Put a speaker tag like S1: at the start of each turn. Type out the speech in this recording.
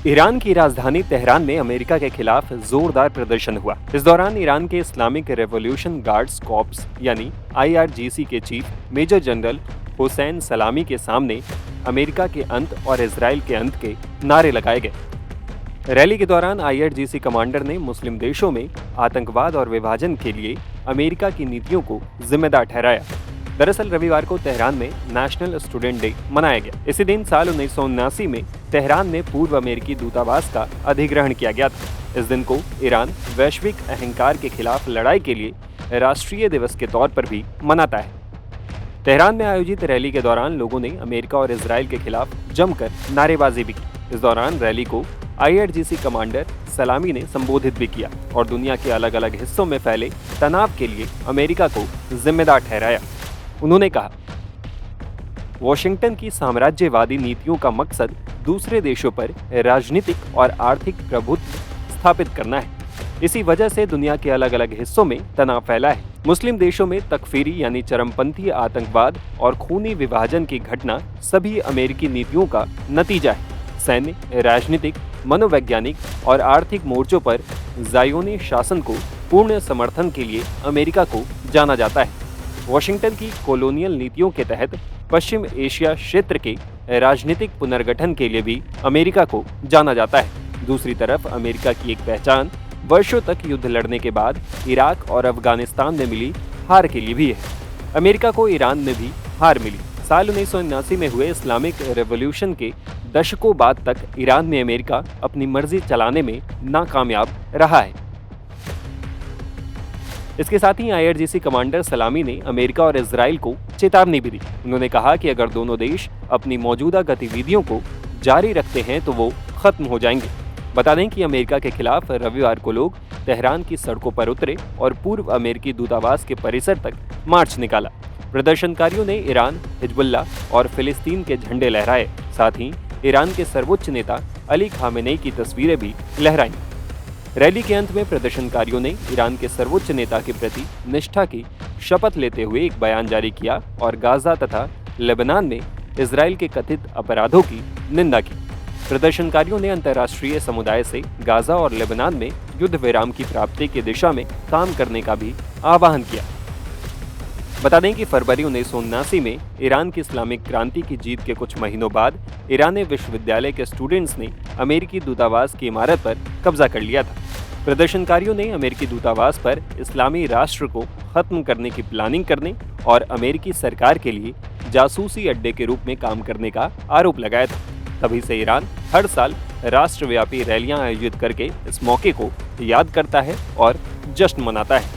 S1: Iran की राजधानी Tehran में अमेरिका के खिलाफ जोरदार प्रदर्शन हुआ। इस दौरान ईरान के इस्लामिक रेवोल्यूशन गार्ड्स कॉर्प्स यानी आईआरजीसी के चीफ मेजर जनरल हुसैन सलामी के सामने अमेरिका के अंत और इजराइल के अंत के नारे लगाए गए। रैली के दौरान आईआरजीसी कमांडर ने मुस्लिम देशों में आतंकवाद और विभाजन के लिए अमेरिका की नीतियों को जिम्मेदार ठहराया। दरअसल रविवार को तेहरान में नेशनल स्टूडेंट डे मनाया गया। इसी दिन साल 1979 में तेहरान में पूर्व अमेरिकी दूतावास का अधिग्रहण किया गया था। इस दिन को ईरान वैश्विक अहंकार के खिलाफ लड़ाई के लिए राष्ट्रीय दिवस के तौर पर भी मनाता है। तेहरान में आयोजित रैली के दौरान लोगों ने अमेरिका और इजराइल के खिलाफ जमकर नारेबाजी भी की। इस दौरान रैली को आईआरजीसी कमांडर सलामी ने संबोधित भी किया और दुनिया के अलग अलग हिस्सों में फैले तनाव के लिए अमेरिका को जिम्मेदार ठहराया। उन्होंने कहा, वॉशिंगटन की साम्राज्यवादी नीतियों का मकसद दूसरे देशों पर राजनीतिक और आर्थिक प्रभुत्व स्थापित करना है। इसी वजह से दुनिया के अलग अलग हिस्सों में तनाव फैला है। मुस्लिम देशों में तकफीरी यानी चरमपंथी आतंकवाद और खूनी विभाजन की घटना सभी अमेरिकी नीतियों का नतीजा है। सैन्य, राजनीतिक, मनोवैज्ञानिक और आर्थिक मोर्चों पर ज़ायोनी शासन को पूर्ण समर्थन के लिए अमेरिका को जाना जाता है। वॉशिंगटन की कॉलोनियल नीतियों के तहत पश्चिम एशिया क्षेत्र के राजनीतिक पुनर्गठन के लिए भी अमेरिका को जाना जाता है। दूसरी तरफ अमेरिका की एक पहचान वर्षों तक युद्ध लड़ने के बाद इराक और अफगानिस्तान में मिली हार के लिए भी है। अमेरिका को ईरान में भी हार मिली। साल 1979 में हुए इस्लामिक रेवोल्यूशन के दशकों बाद तक ईरान में अमेरिका अपनी मर्जी चलाने में नाकामयाब रहा है। इसके साथ ही आईआरजीसी कमांडर सलामी ने अमेरिका और इजराइल को चेतावनी भी दी। उन्होंने कहा कि अगर दोनों देश अपनी मौजूदा गतिविधियों को जारी रखते हैं तो वो खत्म हो जाएंगे। बता दें कि अमेरिका के खिलाफ रविवार को लोग तेहरान की सड़कों पर उतरे और पूर्व अमेरिकी दूतावास के परिसर तक मार्च निकाला। प्रदर्शनकारियों ने ईरान, हिजबुल्लाह और फिलिस्तीन के झंडे लहराए। साथ ही ईरान के सर्वोच्च नेता अली खामेनेई की तस्वीरें भी लहराईं। रैली के अंत में प्रदर्शनकारियों ने ईरान के सर्वोच्च नेता के प्रति निष्ठा की शपथ लेते हुए एक बयान जारी किया और गाजा तथा लेबनान में इजराइल के कथित अपराधों की निंदा की। प्रदर्शनकारियों ने अंतर्राष्ट्रीय समुदाय से गाजा और लेबनान में युद्ध विराम की प्राप्ति की दिशा में काम करने का भी आह्वान किया। बता दें कि फरवरी 1979 में ईरान की इस्लामिक क्रांति की जीत के कुछ महीनों बाद ईरानी विश्वविद्यालय के स्टूडेंट्स ने अमेरिकी दूतावास की इमारत पर कब्जा कर लिया था। प्रदर्शनकारियों ने अमेरिकी दूतावास पर इस्लामी राष्ट्र को खत्म करने की प्लानिंग करने और अमेरिकी सरकार के लिए जासूसी अड्डे के रूप में काम करने का आरोप लगाया था। तभी से ईरान हर साल राष्ट्रव्यापी रैलियां आयोजित करके इस मौके को याद करता है और जश्न मनाता है।